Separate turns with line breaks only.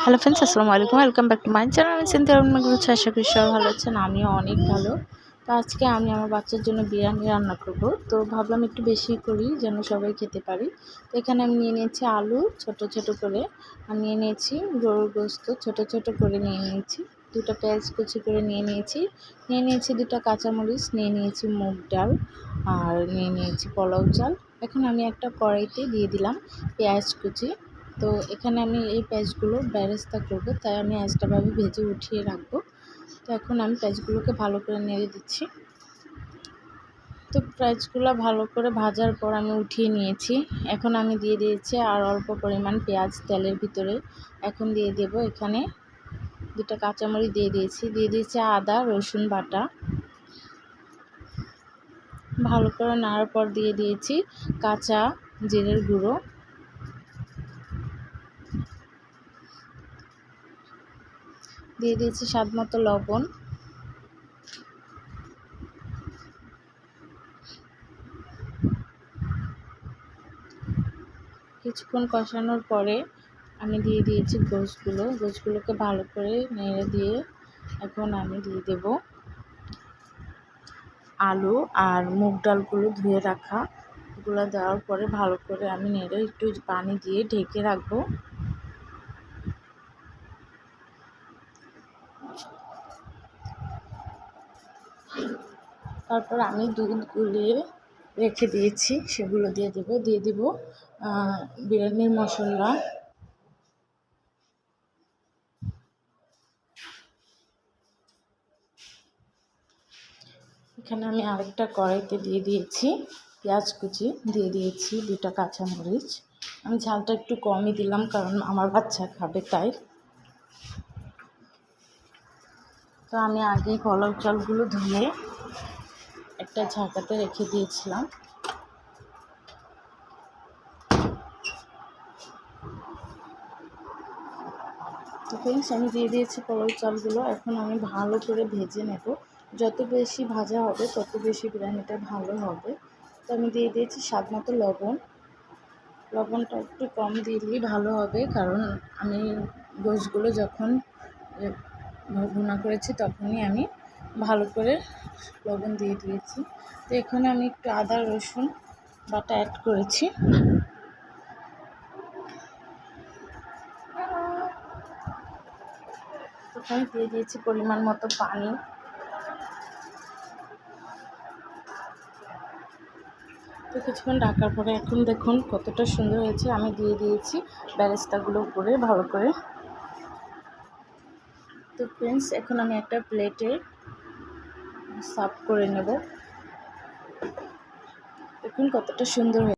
Hello friends, আসসালামু আলাইকুম। Welcome back to my channel. আমি সিনথিয়া বলছি। আশা করি সবাই ভালো আছেন, আমিও অনেক ভালো। তো আজকে আমি আমার বাচ্চার জন্য বিরিয়ানি রান্না করব। তো ভাবলাম একটু বেশি করি যেন সবাই খেতে পারি। তো এখানে আমি নিয়ে নিয়েছি আলু ছোট ছোট করে, আমি নিয়ে নিয়েছি গরুর গোস্ত ছোট ছোট করে নিয়ে নিয়েছি, দুটো পেঁয়াজ কুচি করে নিয়ে নিয়েছি দুটো কাঁচামরিচ, নিয়ে নিয়েছি মুগ ডাল, আর নিয়ে নিয়েছি পোলাও চাল। এখন আমি একটা কড়াইতে দিয়ে দিলাম পেঁয়াজ কুচি। তো এখানে আমি এই পেঁয়াজগুলো বেরেস্তা করব, তাই আমি এক্সট্রাভাবে ভেজে উঠিয়ে রাখবো। তো এখন আমি পেঁয়াজগুলোকে ভালো করে নেড়ে দিচ্ছি। তো পেঁয়াজগুলো ভালো করে ভাজার পর আমি উঠিয়ে নিয়েছি। এখন আমি দিয়ে দিয়েছি আর অল্প পরিমাণ পেঁয়াজ তেলের ভিতরে। এখন দিয়ে দেব এখানে দুটো কাঁচামরিচ দিয়ে দিয়েছি আদা রসুন বাটা। ভালো করে নাড়ার পর দিয়ে দিয়েছি কাঁচা জিরের গুঁড়ো, দিয়ে দিয়েছি স্বাদ মতো লবণ। কিছুক্ষণ কষানোর পরে আমি দিয়ে দিয়েছি গোশগুলোকে ভালো করে নেড়ে দিয়ে এখন আমি দিয়ে দেব আলু আর মুগ ডালগুলো ধুয়ে রাখা। এগুলো দেওয়ার পরে ভালো করে আমি নেড়ে একটু পানি দিয়ে ঢেকে রাখবো। তারপর আমি দুধ গুলিয়ে রেখে দিয়েছি, সেগুলো দিয়ে দেব বিরিয়ানির মশলা। এখানে আমি আরেকটা কড়াইতে দিয়ে দিয়েছি পেঁয়াজ কুচি, দিয়ে দিয়েছি দুটো কাঁচামরিচ। আমি ঝালটা একটু কমই দিলাম কারণ আমার বাচ্চা খাবে তাই। তো আমি আগেই পোলাও চালগুলো ধুয়ে একটা ঝাঁকাতে রেখে দিয়েছিলাম। তো ফ্রেন্ডস, আমি দিয়ে দিয়েছি পোলাও চালগুলো। এখন আমি ভালো করে ভেজে নেব। যত বেশি ভাজা হবে তত বেশি বিরিয়ানিটা ভালো হবে। তো আমি দিয়ে দিয়েছি স্বাদ মতো লবণটা একটু কম দিলেই ভালো হবে, কারণ আমি গোশগুলো যখন ভুনা করেছি তখনই আমি ভালো করে লবণ দিয়ে দিয়েছি। তো এখানে আমি একটু আদা রসুন বাটা অ্যাড করেছি। ওখানে দিয়ে দিয়েছি পরিমাণ মতো পানি। তো কিছুক্ষণ ঢাকার পরে এখন দেখুন কতটা সুন্দর হয়েছে। আমি দিয়ে দিয়েছি বেরেস্তাগুলো উপরে ভালো করে। তো ফ্রেন্ডস, এখন আমি একটা প্লেটে সার্ভ করে নেব। দেখুন কতটা সুন্দর হয়েছে।